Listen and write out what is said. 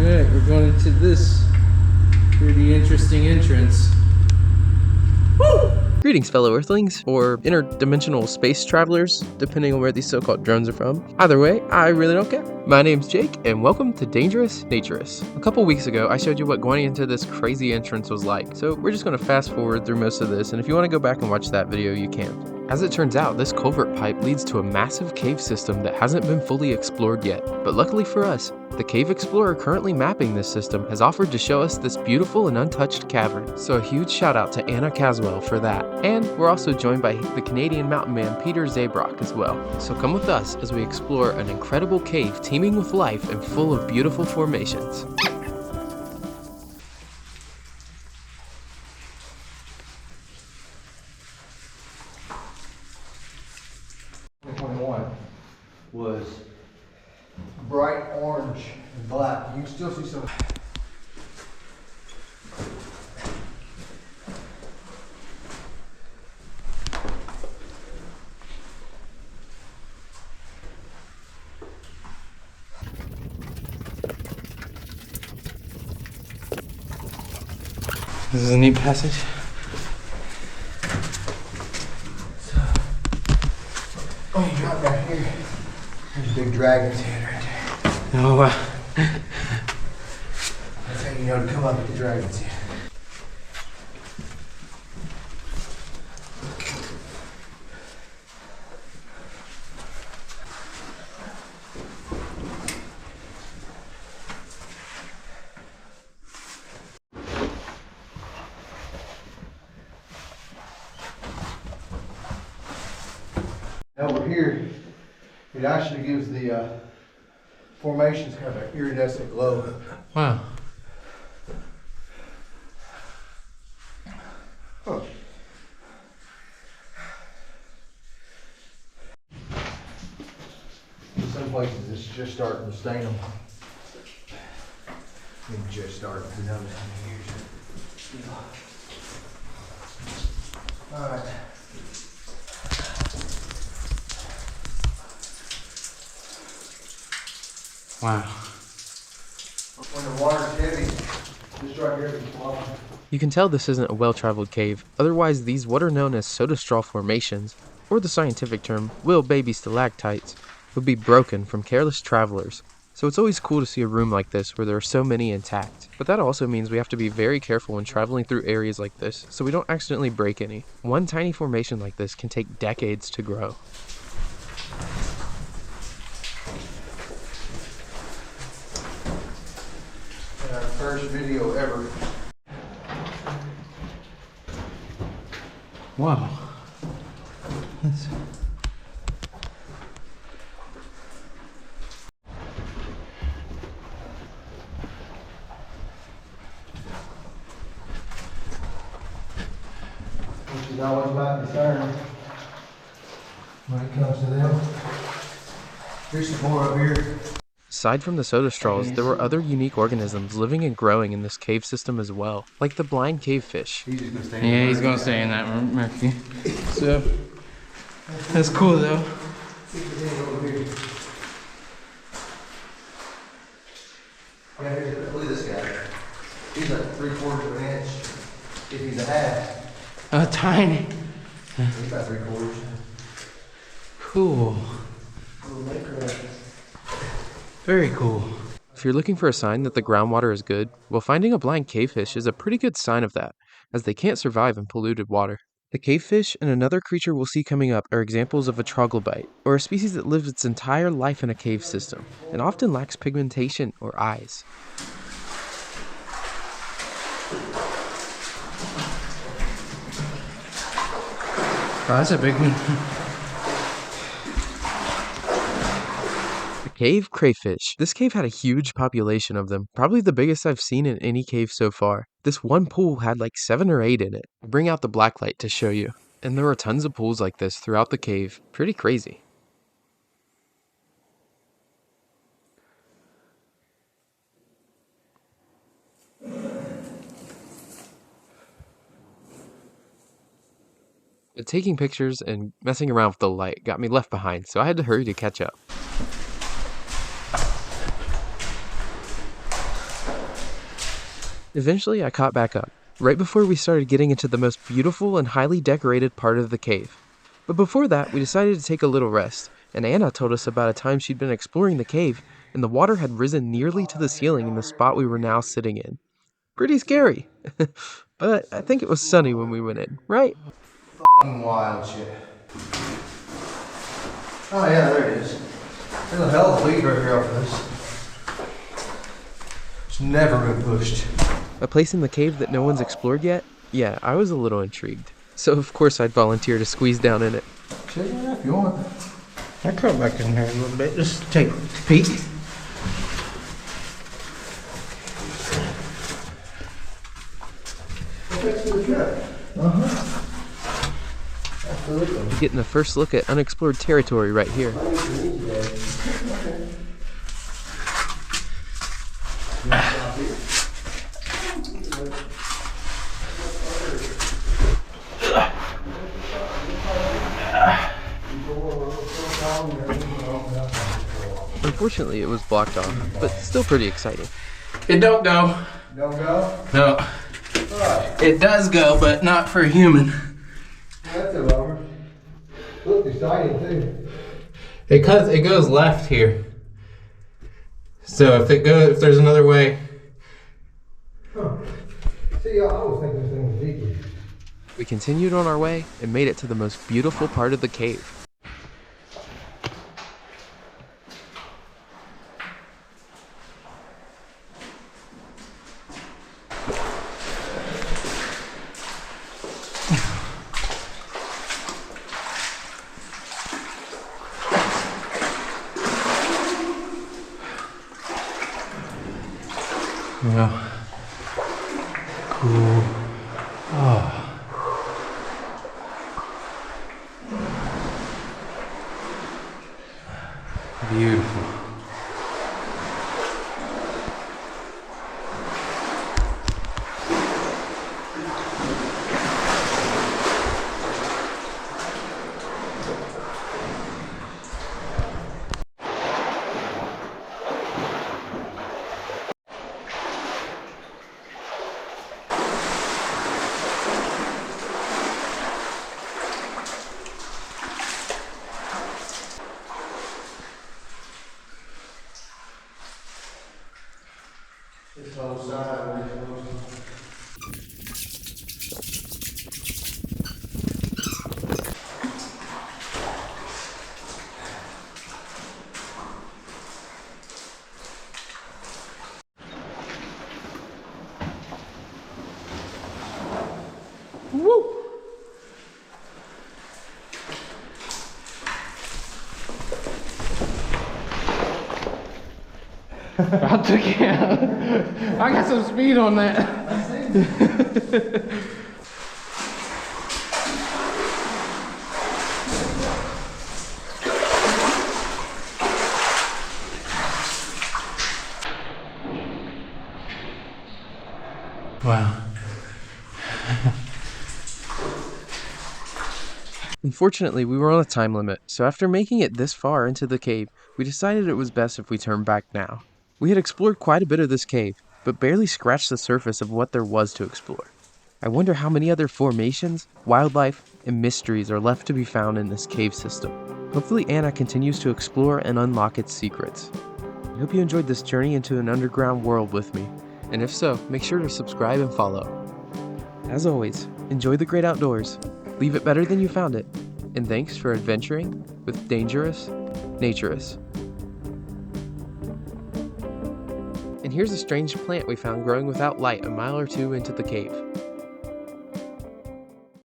Alright, we're going into this pretty interesting entrance. Woo! Greetings, fellow Earthlings, or interdimensional space travelers, depending on where these so-called drones are from. Either way, I really don't care. My name's Jake, and welcome to Dangerousnatureous. A couple weeks ago, I showed you what going into this crazy entrance was like, so we're just going to fast forward through most of this, and if you want to go back and watch that video, you can. As it turns out, this culvert pipe leads to a massive cave system that hasn't been fully explored yet, but luckily for us, the cave explorer currently mapping this system has offered to show us this beautiful and untouched cavern, so a huge shout out to Anna Caswell for that. And we're also joined by the Canadian mountain man Peter Zabrock as well. So come with us as we explore an incredible cave teeming with life and full of beautiful formations. Was bright orange and black. You can still see some. This is a neat passage. So, oh, you got right here. There's a big dragon's head right there. Oh wow. That's how you know to come up with the dragon's head. Now we're here. It actually gives the formations kind of an iridescent glow. Wow. Huh. In some places it's just starting to stain them. I mean, just starting. Who knows how many years. All right. Wow. When the water's heavy, just right here is flowing. You can tell this isn't a well-traveled cave, otherwise these what are known as soda straw formations, or the scientific term, will baby stalactites, would be broken from careless travelers. So it's always cool to see a room like this where there are so many intact. But that also means we have to be very careful when traveling through areas like this, so we don't accidentally break any. One tiny formation like this can take decades to grow. Our first video ever. Wow. That's... Which is always my concern when it comes to them. Here's some more up here. Aside from the soda straws, there were other unique organisms living and growing in this cave system as well, like the blind cavefish. Yeah, he's gonna stay in that room, Murphy. So, that's cool though. Yeah, here's, look at this guy. He's like 3/4 of an inch. If he's a half, Oh, tiny. he's about 3/4. Cool. Little micro. Very cool. If you're looking for a sign that the groundwater is good, well, finding a blind cavefish is a pretty good sign of that, as they can't survive in polluted water. The cavefish and another creature we'll see coming up are examples of a troglobite, or a species that lives its entire life in a cave system, and often lacks pigmentation or eyes. Oh, that's a big one. Cave crayfish. This cave had a huge population of them, probably the biggest I've seen in any cave so far. This one pool had like 7 or 8 in it. I'll bring out the blacklight to show you. And there were tons of pools like this throughout the cave. Pretty crazy. But taking pictures and messing around with the light got me left behind, so I had to hurry to catch up. Eventually, I caught back up, right before we started getting into the most beautiful and highly decorated part of the cave. But before that, we decided to take a little rest, and Anna told us about a time she'd been exploring the cave, and the water had risen nearly to the ceiling in the spot we were now sitting in. Pretty scary. But I think it was sunny when we went in, right? Wild shit. Oh yeah, there it is. There's a hell of a lead right here off this. It's never been pushed. A place in the cave that no one's explored yet? Yeah, I was a little intrigued. So of course I'd volunteer to squeeze down in it. Check it out if you want. I come back in here a little bit, just take a peek. We're getting a first look at unexplored territory right here. Unfortunately, it was blocked off, but still pretty exciting. It don't go. Don't go? No. Alright. It does go, but not for a human. That's a bummer. Looked exciting too. It goes left here. So if there's another way. Huh. See, I was thinking this thing was deeper. We continued on our way and made it to the most beautiful part of the cave. Yeah. Cool. Oh. Beautiful. This whole side. Woo! I took it out. I got some speed on that. Wow. Unfortunately, we were on a time limit, so after making it this far into the cave, we decided it was best if we turned back now. We had explored quite a bit of this cave, but barely scratched the surface of what there was to explore. I wonder how many other formations, wildlife, and mysteries are left to be found in this cave system. Hopefully Anna continues to explore and unlock its secrets. I hope you enjoyed this journey into an underground world with me, and if so, make sure to subscribe and follow. As always, enjoy the great outdoors, leave it better than you found it, and thanks for adventuring with Dangerousnatureous. And here's a strange plant we found growing without light a mile or two into the cave.